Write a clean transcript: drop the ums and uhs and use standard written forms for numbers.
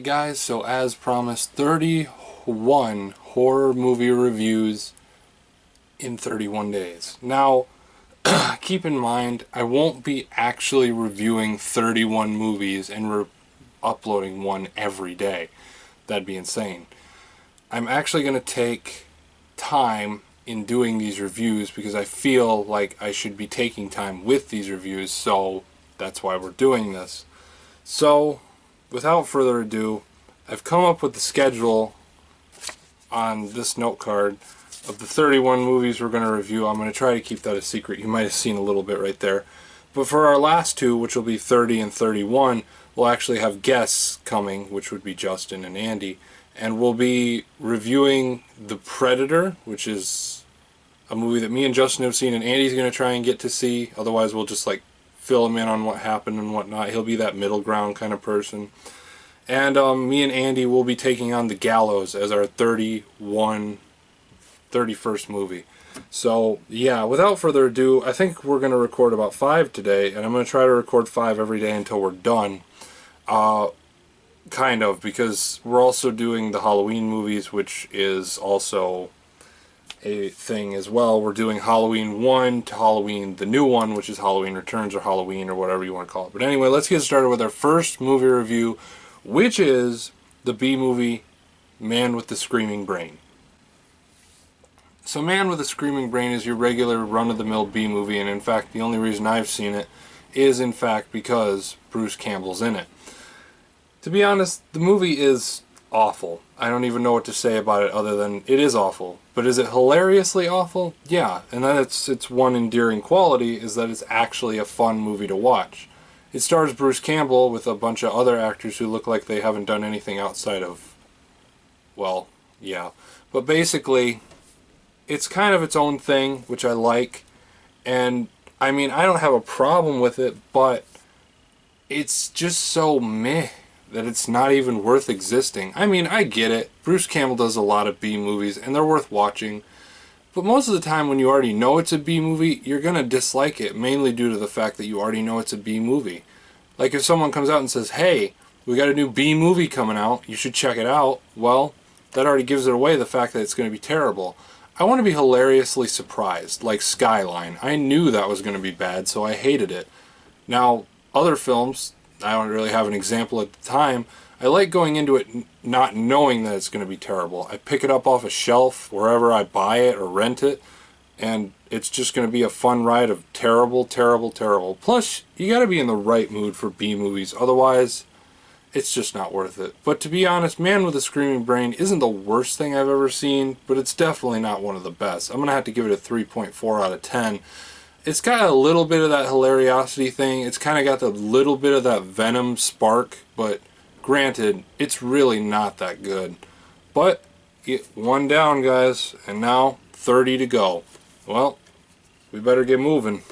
Alright guys, so as promised, 31 horror movie reviews in 31 days. Now, keep in mind, I won't be actually reviewing 31 movies and uploading one every day. That'd be insane. I'm actually going to take time in doing these reviews because I feel like I should be taking time with these reviews, so that's why we're doing this. So, without further ado, I've come up with the schedule on this note card of the 31 movies we're going to review. I'm going to try to keep that a secret. You might have seen a little bit right there. But for our last two, which will be 30 and 31, we'll actually have guests coming, which would be Justin and Andy. And we'll be reviewing The Predator, which is a movie that me and Justin have seen, and Andy's going to try and get to see. Otherwise, we'll just like fill him in on what happened and whatnot. He'll be that middle ground kind of person. And me and Andy will be taking on The Gallows as our 31st movie. So, yeah, without further ado, I think we're going to record about 5 today, and I'm going to try to record 5 every day until we're done. Kind of, because we're also doing the Halloween movies, which is also a thing as well. We're doing Halloween 1 to Halloween, the new one, which is Halloween Returns or Halloween or whatever you want to call it. But anyway, let's get started with our first movie review, which is the B-movie Man with the Screaming Brain. So Man with the Screaming Brain is your regular run-of-the-mill B-movie, and in fact the only reason I've seen it is in fact because Bruce Campbell's in it. To be honest, the movie is awful. I don't even know what to say about it other than it is awful. But is it hilariously awful? Yeah, and then its one endearing quality is that it's actually a fun movie to watch. It stars Bruce Campbell with a bunch of other actors who look like they haven't done anything outside of, well, yeah. But basically, it's kind of its own thing, which I like. And, I mean, I don't have a problem with it, but it's just so meh that it's not even worth existing. I mean, I get it. Bruce Campbell does a lot of B movies, and they're worth watching. But most of the time when you already know it's a B movie, you're going to dislike it, mainly due to the fact that you already know it's a B movie. Like if someone comes out and says, hey, we got a new B movie coming out, you should check it out, well, that already gives it away, the fact that it's going to be terrible. I want to be hilariously surprised, like Skyline. I knew that was going to be bad, so I hated it. Now, other films, I don't really have an example at the time. I like going into it not knowing that it's going to be terrible. I pick it up off a shelf wherever I buy it or rent it, and it's just going to be a fun ride of terrible, terrible, terrible. Plus, you got to be in the right mood for B movies, otherwise it's just not worth it. But to be honest, Man with a Screaming Brain isn't the worst thing I've ever seen, but it's definitely not one of the best. I'm going to have to give it a 3.4 out of 10. It's got a little bit of that hilariosity thing. It's kind of got the little bit of that Venom spark, but granted, it's really not that good. But, one down, guys, and now 30 to go. Well, we better get moving.